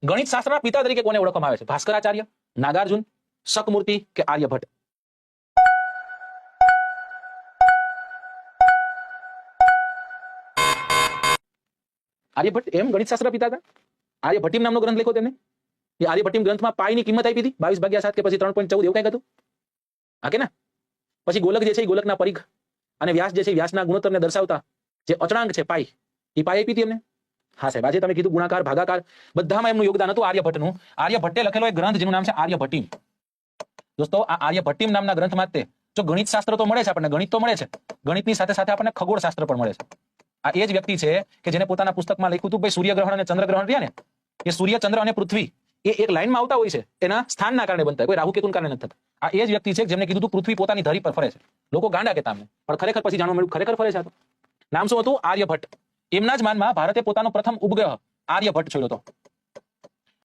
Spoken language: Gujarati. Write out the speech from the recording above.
ગણિત શાસ્ત્રના પિતા તરીકે કોને ઓળખવામાં આવે છે? ભાસ્કરાચાર્ય, નાગાર્જુન, શકમૂર્તિ કે આર્યભટ્ટ? આર્યભટ્ટ એમ ગણિત શાસ્ત્ર પિતા હતા. આર્યભટ્ટીમ નામનો ગ્રંથ લખ્યો તેમને. એ આર્યભટ્ટીમ ગ્રંથમાં પાઈની કિંમત આપી હતી 22/7 કે પછી 3.14 એવું કઈક હતું. હા કે ના? પછી ગોલક જે છે એ ગોલકના પરિઘ અને વ્યાસ જે છે વ્યાસના ગુણોત્તરને દર્શાવતા જે અચળાંક છે પાઈ, એ પાઈ આપી હતી એમને. હા સાહેબ, આજે તમે કીધું ગુણાકાર ભાગાકાર બધામાં એમનું યોગદાન હતું આર્યભટ્ટનું. આર્યભટ્ટે લખેલો એક ગ્રંથ જેનું નામ છે આર્યભટ્ટીમ. દોસ્તો આ આર્યભટ્ટીમ નામના ગ્રંથમાં તે જો ગણિત શાસ્ત્ર તો મળે છે આપણને, ગણિત તો મળે છે, ગણિતની સાથે સાથે આપણને ખગોળશાસ્ત્ર પણ મળે છે. આ એ જ વ્યક્તિ છે કે જેને પોતાના પુસ્તકમાં લખ્યું હતું ભાઈ સૂર્યગ્રહણ અને ચંદ્રગ્રહણ રહ્યા ને એ સૂર્ય, ચંદ્ર અને પૃથ્વી એ એક લાઈનમાં આવતા હોય છે, એના સ્થાનના કારણે બનતા, કોઈ રાહુ કેતુના કારણે નથી થતા. આ એ જ વ્યક્તિ છે જેમને કીધું હતું પૃથ્વી પોતાની ધરી પર ફરે છે. લોકો ગાંડા કહેતા અમને, પણ ખરેખર પછી જાણવા મળ્યું ખરેખર ફરે છે. નામ શું હતું? આર્યભટ્ટ. એમના જ માનમાં ભારતે પોતાનો પ્રથમ ઉપગ્રહ આર્યભટ્ટ છોડ્યો હતો.